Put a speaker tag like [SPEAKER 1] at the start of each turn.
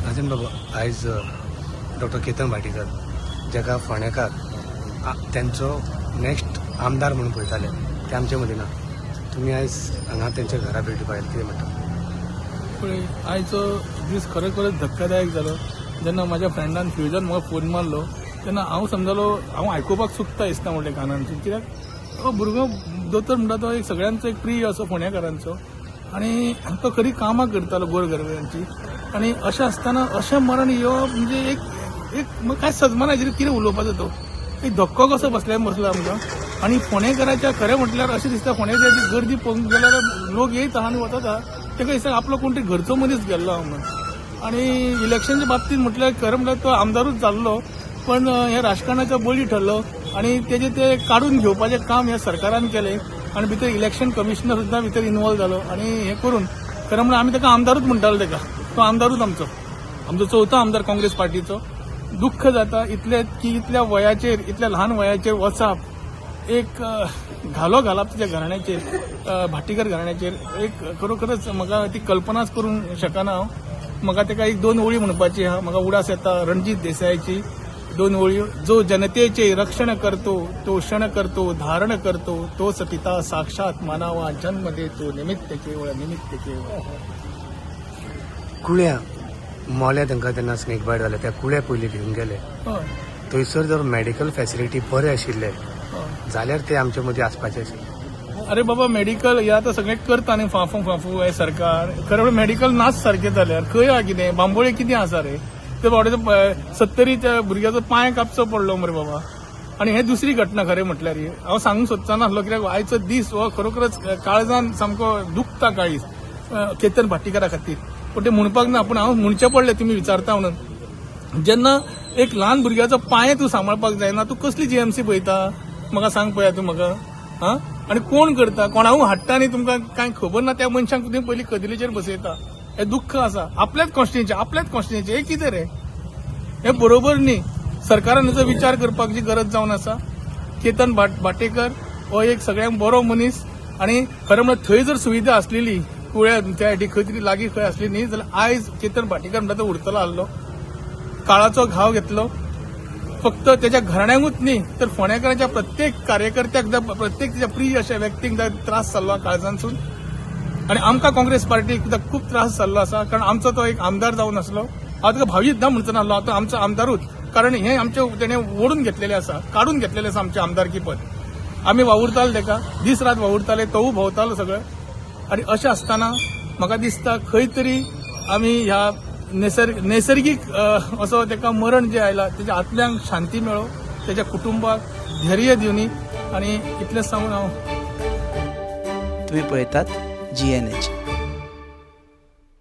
[SPEAKER 1] राजन बाबा आयज डॉक्टर केतन भाटीकर जाका फोंडेकार त्यांचो नेक्स्ट आमदार म्हणून पळयताले ते आमचे मदीं ना. तुम्ही आयज हांगा त्यांच्या घरा भेटी पाहिलं कितें म्हणटा?
[SPEAKER 2] पळय आयचो दीस खरोखरच धक्कादायक जालो. जेन्ना म्हाज्या फ्रेंडान फ्युजन म्हाका फोन मारलो तेन्ना हांव समजलो हांव आयकुपाक चुकता दिसता म्हणलें कानांतसून. कित्याक तो भुरगो दोतोर म्हणटा तो एक सगळ्यांचो एक प्रिय असो फोंडेकारांचो आनी तो खरी कामां करतालो गोरगरिबांची. आनी अशें आसतना अशें मरण येवप म्हणजे एक कांय सजमानाचेर कितें उलोवपाचो तो एक धक्को कसो बसलो आमकां. आनी फोंडेकाराच्या खरें म्हटल्यार अशें दिसता फोंडेकाराची गर्दी पळोवंक गेल्यार लोक येयत आहा आनी वतात आहा ताका दिसता आपलो कोण तरी घरचो मनीस गेल्लो हांव म्हणून. आनी इलेक्शनच्या बाबतींत म्हटल्यार खरें म्हटल्यार तो आमदारूच जाल्लो पण हे राजकारणाच्या बळी ठरलो आनी तेजे ते काडून घेवपाचें काम ह्या सरकारान केलें आनी भितर इलेक्शन कमिशनर सुद्दां भितर इन्वॉल्व जालो आनी हें करून खरें म्हळ्यार आमी ताका आमदारूच म्हणटालो. ताका तो आमदारूच आमचो चवथो आमदार काँग्रेस पार्टीचो. दुख्ख जाता इतलें की इतल्या वयाचेर इतल्या ल्हान वयाचेर वचप एक घालो घालप तुज्या घराण्याचेर भाटीकर घराण्याचेर एक खरोखरच म्हाका ती कल्पनाच करूंक शकना हांव. म्हाका ताका एक 2 ओळी म्हणपाची आहा. म्हाका उडास येता रणजीत देसायाची 2 ओळी. जो जनतेचे रक्षण करतो तो क्षण करतो धारण करतो तोच पिता साक्षात मानावा जन्म देतो निमित्त केवळ निमित्त केवळ.
[SPEAKER 1] कुळ्या मोल्या तांकां तेन्ना स्नेक बायट जाले त्या कुळ्या पयलीं घेवन गेले. थंयसर जर मेडिकल फॅसिलिटी बरे आशिल्ले जाल्यार ते आमचे मदीं आसपाचे आशिल्ले.
[SPEAKER 2] अरे बाबा मेडिकल हे आतां सगळें करता न्ही फाफू हे सरकार. खरें मेडिकल नाच सारकें जाल्यार खंय आहा कितें बांबोळे कितें आसा रे. ते बाबड्याचो 70 भुरग्याचो पांय कापचो पडलो मरे बाबा. आनी हे दुसरी घटना खरें म्हटल्यार ही हांव सांगूंक सोदचा नासलो कित्याक आयचो दीस हो खरोखरच काळजान सामको दुखता काळीज केतन भाटीकारा खातीर. पूण ते म्हणपाक ना पूण हांव म्हणचें पडलें तुमी विचारता म्हणून. जेन्ना एक ल्हान भुरग्याचो पांय तूं सांबाळपाक जायना तूं कसली जीएमसी पळयता म्हाका सांग पळया तूं म्हाका. हां आनी कोण करता कोणाकूय हाडटा आनी तुमकां कांय खबर ना त्या मनशाक तुमी पयलीं कदिलेचेर बसयता. हे दुख्ख आसा आपल्याच कॉन्स्टिट्युएन्सी हे कितें रे हे बरोबर न्ही. सरकारान हेचो विचार करपाची गरज जावन आसा. केतन भाटेकर हो एक सगळ्यांक बरो मनीस आनी खरें म्हळ्यार थंय जर सुविधा आसलेली कुळ्या त्या खंय तरी लागीं खंय आसली न्ही जाल्यार आयज केतन भाटेकर म्हणटा तो उरतलो आसलो. काळाचो घाव घेतलो फक्त त्याच्या घराण्यांकूच न्ही तर फोंडेकारांच्या प्रत्येक कार्यकर्त्याक प्रत्येक त्याच्या प्रिय अशा व्यक्तीक त्रास जाल्लो काळजांसून. आनी आमकां काँग्रेस पार्टीक खूब त्रास जाल्लो आसा कारण आमचो तो एक आमदार जावन आसलो. हांव ताका भावी सुद्दां म्हणचो नासलो हांव तो आमचो आमदारूच कारण हे आमचे तेणें ओडून घेतलेलें आसा काडून घेतलेलें आसा आमचें आमदारकी पद. आमी वावुरताले ताका दीस रात वावुरताले तोवूय भोंवतालो सगळें. आनी अशें आसतना म्हाका दिसता खंय तरी आमी ह्या नैसर्गीक असो ताका मरण जें आयलां तेच्या आतल्यांक शांती मेळो तेच्या कुटुंबाक धैर्य दिवनी आनी इतलेंच सांगून हांव.
[SPEAKER 3] तुम्ही पळयतात GNH.